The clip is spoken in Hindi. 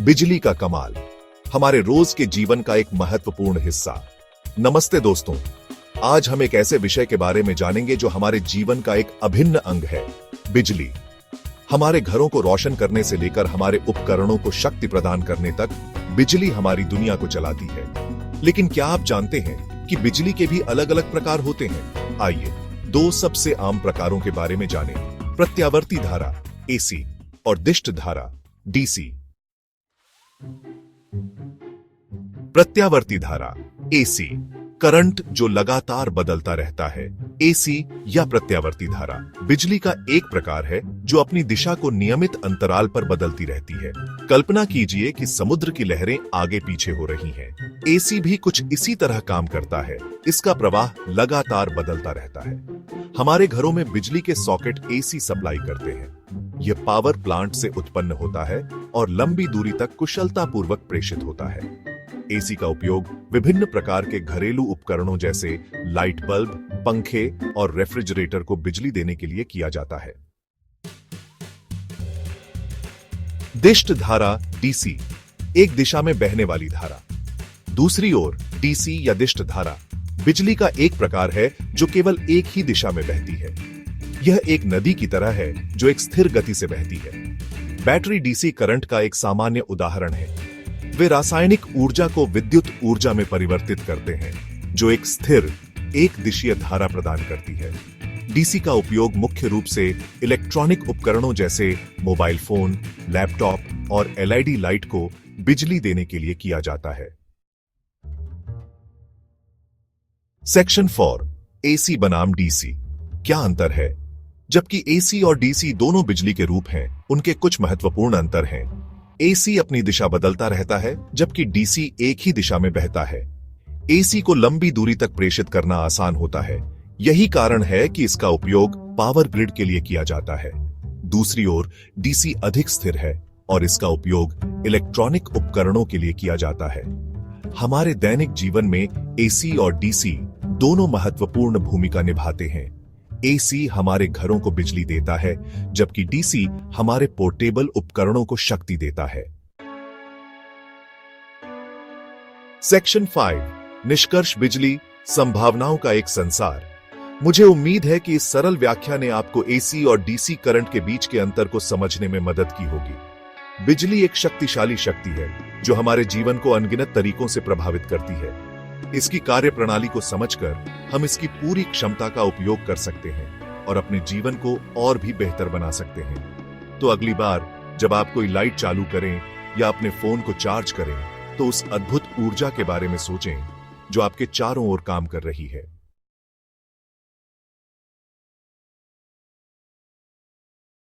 बिजली का कमाल, हमारे रोज के जीवन का एक महत्वपूर्ण हिस्सा। नमस्ते दोस्तों, आज हम एक ऐसे विषय के बारे में जानेंगे जो हमारे जीवन का एक अभिन्न अंग है, बिजली। हमारे घरों को रोशन करने से लेकर हमारे उपकरणों को शक्ति प्रदान करने तक बिजली हमारी दुनिया को चलाती है। लेकिन क्या आप जानते हैं कि बिजली के भी अलग अलग प्रकार होते हैं? आइए दो सबसे आम प्रकारों के बारे में जानें, प्रत्यावर्ती धारा एसी और दिष्ट धारा डीसी। प्रत्यावर्ती धारा एसी, करंट जो लगातार बदलता रहता है। एसी या प्रत्यावर्ती धारा बिजली का एक प्रकार है जो अपनी दिशा को नियमित अंतराल पर बदलती रहती है। कल्पना कीजिए कि समुद्र की लहरें आगे पीछे हो रही हैं। एसी भी कुछ इसी तरह काम करता है, इसका प्रवाह लगातार बदलता रहता है। हमारे घरों में बिजली के सॉकेट एसी सप्लाई करते हैं। यह पावर प्लांट से उत्पन्न होता है और लंबी दूरी तक कुशलतापूर्वक प्रेषित होता है। एसी का उपयोग विभिन्न प्रकार के घरेलू उपकरणों जैसे लाइट बल्ब, पंखे और रेफ्रिजरेटर को बिजली देने के लिए किया जाता है। दिष्ट धारा डीसी, एक दिशा में बहने वाली धारा। दूसरी ओर डीसी या दिष्ट धारा बिजली का एक प्रकार है जो केवल एक ही दिशा में बहती है। यह एक नदी की तरह है जो एक स्थिर गति से बहती है। बैटरी डीसी करंट का एक सामान्य उदाहरण है। वे रासायनिक ऊर्जा को विद्युत ऊर्जा में परिवर्तित करते हैं, जो एक स्थिर, एक दिशीय धारा प्रदान करती है। डीसी का उपयोग मुख्य रूप से इलेक्ट्रॉनिक उपकरणों जैसे मोबाइल फोन, लैपटॉप और एलईडी लाइट को बिजली देने के लिए किया जाता है। सेक्शन 4, एसी बनाम डीसी। क्या अंतर है? जबकि एसी और डीसी दोनों बिजली के रूप हैं, उनके कुछ महत्वपूर्ण अंतर हैं। एसी अपनी दिशा बदलता रहता है, जबकि डीसी एक ही दिशा में बहता है। एसी को लंबी दूरी तक प्रेषित करना आसान होता है। यही कारण है कि इसका उपयोग पावर ग्रिड के लिए किया जाता है। दूसरी ओर डीसी अधिक स्थिर है और इसका उपयोग इलेक्ट्रॉनिक उपकरणों के लिए किया जाता है। हमारे दैनिक जीवन में एसी और डीसी दोनों महत्वपूर्ण भूमिका निभाते हैं। एसी हमारे घरों को बिजली देता है, जबकि डीसी हमारे पोर्टेबल उपकरणों को शक्ति देता है। सेक्शन 5, निष्कर्ष बिजली संभावनाओं का एक संसार। मुझे उम्मीद है कि इस सरल व्याख्या ने आपको एसी और डीसी करंट के बीच के अंतर को समझने में मदद की होगी। बिजली एक शक्तिशाली शक्ति है जो हमारे जीवन को अनगिनत तरीकों से प्रभावित करती है। इसकी कार्यप्रणाली को समझकर हम इसकी पूरी क्षमता का उपयोग कर सकते हैं और अपने जीवन को और भी बेहतर बना सकते हैं। तो अगली बार जब आप कोई लाइट चालू करें या अपने फोन को चार्ज करें, तो उस अद्भुत ऊर्जा के बारे में सोचें जो आपके चारों ओर काम कर रही है।